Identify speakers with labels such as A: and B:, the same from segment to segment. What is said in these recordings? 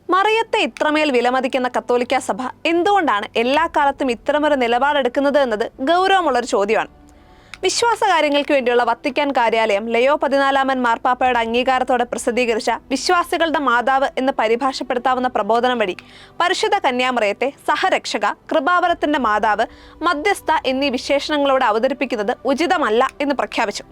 A: മറിയത്തെ ഇത്രമേൽ വിലമതിക്കുന്ന കത്തോലിക്ക സഭ എന്തുകൊണ്ടാണ് എല്ലാ കാലത്തും ഇത്തരമൊരു നിലപാടെടുക്കുന്നത് എന്നത് ഗൗരവമുള്ളൊരു ചോദ്യമാണ്. വിശ്വാസകാര്യങ്ങൾക്ക് വേണ്ടിയുള്ള വത്തിക്കാൻ കാര്യാലയം ലയോ 14 മാർപ്പാപ്പയുടെ അംഗീകാരത്തോടെ പ്രസിദ്ധീകരിച്ച വിശ്വാസികളുടെ മാതാവ് എന്ന് പരിഭാഷപ്പെടുത്താവുന്ന പ്രബോധനം വഴി പരിശുദ്ധ കന്യാമറിയത്തെ സഹരക്ഷക, കൃപാവരത്തിന്റെ മാതാവ്, മധ്യസ്ഥ എന്നീ വിശേഷണങ്ങളോട് അവതരിപ്പിക്കുന്നത് ഉചിതമല്ല എന്ന് പ്രഖ്യാപിച്ചു.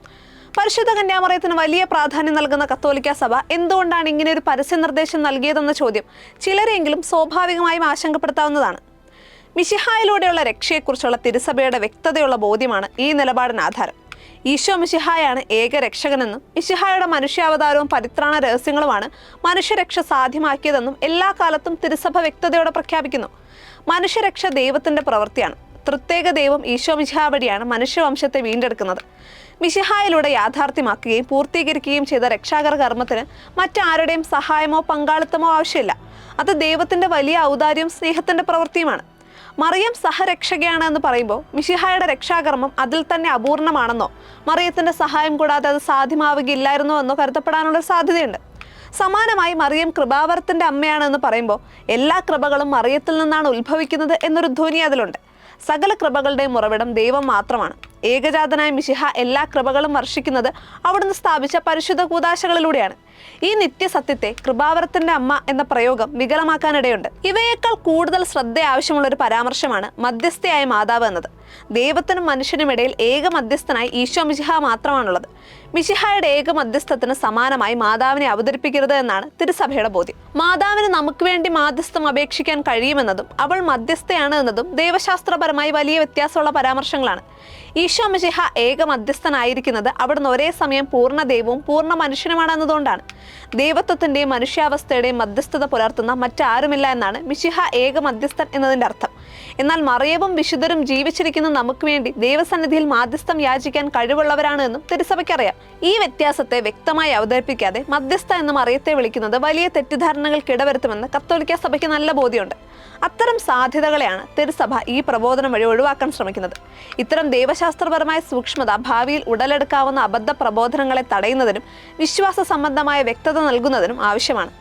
A: പരിശുദ്ധ കന്യാമറിയത്തിന് വലിയ പ്രാധാന്യം നൽകുന്ന കത്തോലിക്ക സഭ എന്തുകൊണ്ടാണ് ഇങ്ങനെ ഒരു പരസ്യ നിർദ്ദേശം നൽകിയതെന്ന ചോദ്യം ചിലരെങ്കിലും സ്വാഭാവികമായും ആശങ്കപ്പെടുത്താവുന്നതാണ്. മിശിഹായിലൂടെയുള്ള രക്ഷയെക്കുറിച്ചുള്ള തിരുസഭയുടെ വ്യക്തതയുള്ള ബോധ്യമാണ് ഈ നിലപാടിന് ആധാരം. ഈശോ മിശിഹായാണ് ഏക രക്ഷകനെന്നും മിശിഹായുടെ മനുഷ്യാവതാരവും പരിത്രാണ രഹസ്യങ്ങളുമാണ് മനുഷ്യരക്ഷ സാധ്യമാക്കിയതെന്നും എല്ലാ കാലത്തും തിരുസഭ വ്യക്തതയോടെ പ്രഖ്യാപിക്കുന്നു. മനുഷ്യരക്ഷ ദൈവത്തിന്റെ പ്രവൃത്തിയാണ്. പ്രത്യേക ദൈവം ഈശോ മിശിഹ വഴിയാണ് മനുഷ്യവംശത്തെ വീണ്ടെടുക്കുന്നത്. മിശിഹായിലൂടെ യാഥാർത്ഥ്യമാക്കുകയും പൂർത്തീകരിക്കുകയും ചെയ്ത രക്ഷാകര കർമ്മത്തിന് മറ്റാരുടെയും സഹായമോ പങ്കാളിത്തമോ ആവശ്യമില്ല. അത് ദൈവത്തിന്റെ വലിയ ഔദാര്യവും സ്നേഹത്തിന്റെ പ്രവൃത്തിയുമാണ്. മറിയം സഹരക്ഷകയാണ് എന്ന് പറയുമ്പോൾ മിശിഹായുടെ രക്ഷാകർമ്മം അതിൽ തന്നെ അപൂർണമാണെന്നോ മറിയത്തിന്റെ സഹായം കൂടാതെ അത് സാധ്യമാവുകയില്ലായിരുന്നോ എന്നോ കരുതപ്പെടാനുള്ള സാധ്യതയുണ്ട്. സമാനമായി മറിയം കൃപാവരത്തിന്റെ അമ്മയാണ് എന്ന് പറയുമ്പോൾ എല്ലാ കൃപകളും മറിയത്തിൽ നിന്നാണ് ഉത്ഭവിക്കുന്നത് എന്നൊരു ധ്വനി അതിലുണ്ട്. സകല കൃപകളുടെയും ഉറവിടം ദൈവം മാത്രമാണ്. ഏകജാതനായ മിശിഹ എല്ലാ കൃപകളും വർഷിക്കുന്നത് അവിടുന്ന് സ്ഥാപിച്ച പരിശുദ്ധ കൂദാശകളിലൂടെയാണ്. ഈ നിത്യസത്യത്തെ കൃപാവരത്തിന്റെ അമ്മ എന്ന പ്രയോഗം വികലമാക്കാനിടയുണ്ട്. ഇവയേക്കാൾ കൂടുതൽ ശ്രദ്ധ ആവശ്യമുള്ള ഒരു പരാമർശമാണ് മധ്യസ്ഥയായ മാതാവ് എന്നത്. ദൈവത്തിനും മനുഷ്യനുമിടയിൽ ഏക മധ്യസ്ഥനായി ഈശോ മിശിഹ മാത്രമാണുള്ളത്. മിശിഹായുടെ ഏക മധ്യസ്ഥത്തിന് സമാനമായി മാതാവിനെ അവതരിപ്പിക്കരുത് എന്നാണ് തിരുസഭയുടെ ബോധ്യം. മാതാവിന് നമുക്ക് വേണ്ടി മാധ്യസ്ഥം അപേക്ഷിക്കാൻ കഴിയുമെന്നതും അവൾ മധ്യസ്ഥയാണ് എന്നതും ദൈവശാസ്ത്രപരമായി വലിയ വ്യത്യാസമുള്ള പരാമർശങ്ങളാണ്. ഈശോ മിശിഹ ഏക മധ്യസ്ഥനായിരിക്കുന്നത് അവിടുന്ന് ഒരേ സമയം പൂർണ്ണ ദൈവവും പൂർണ്ണ മനുഷ്യനുമാണ് എന്നതുകൊണ്ടാണ്. ദൈവത്വത്തിന്റെയും മനുഷ്യാവസ്ഥയുടെയും മധ്യസ്ഥത പുലർത്തുന്ന മറ്റാരുമില്ല എന്നാണ് മിശിഹ ഏക മധ്യസ്ഥൻ എന്നതിന്റെ അർത്ഥം. എന്നാൽ മറിയവും വിശുദ്ധരും ജീവിച്ചിരിക്കുന്ന നമുക്ക് വേണ്ടി ദൈവസന്നിധിയിൽ മാധ്യസ്ഥം യാചിക്കാൻ കഴിവുള്ളവരാണ് എന്നും തിരുസഭയ്ക്കറിയാം. ഈ വ്യത്യാസത്തെ വ്യക്തമായി അവതരിപ്പിക്കാതെ മധ്യസ്ഥ എന്ന് മറിയത്തെ വിളിക്കുന്നത് വലിയ തെറ്റിദ്ധാരണകൾക്ക് ഇടവരുത്തുമെന്ന് കത്തോലിക്ക സഭയ്ക്ക് നല്ല ബോധ്യമുണ്ട്. അത്തരം സാധ്യതകളെയാണ് തിരുസഭ ഈ പ്രബോധനം വഴി ഒഴിവാക്കാൻ ശ്രമിക്കുന്നത്. ഇത്തരം ദൈവശാസ്ത്രപരമായ സൂക്ഷ്മത ഭാവിയിൽ ഉടലെടുക്കാവുന്ന അബദ്ധ പ്രബോധനങ്ങളെ തടയുന്നതിനും വിശ്വാസ സംബന്ധമായ വ്യക്തത നൽകുന്നതിനും ആവശ്യമാണ്.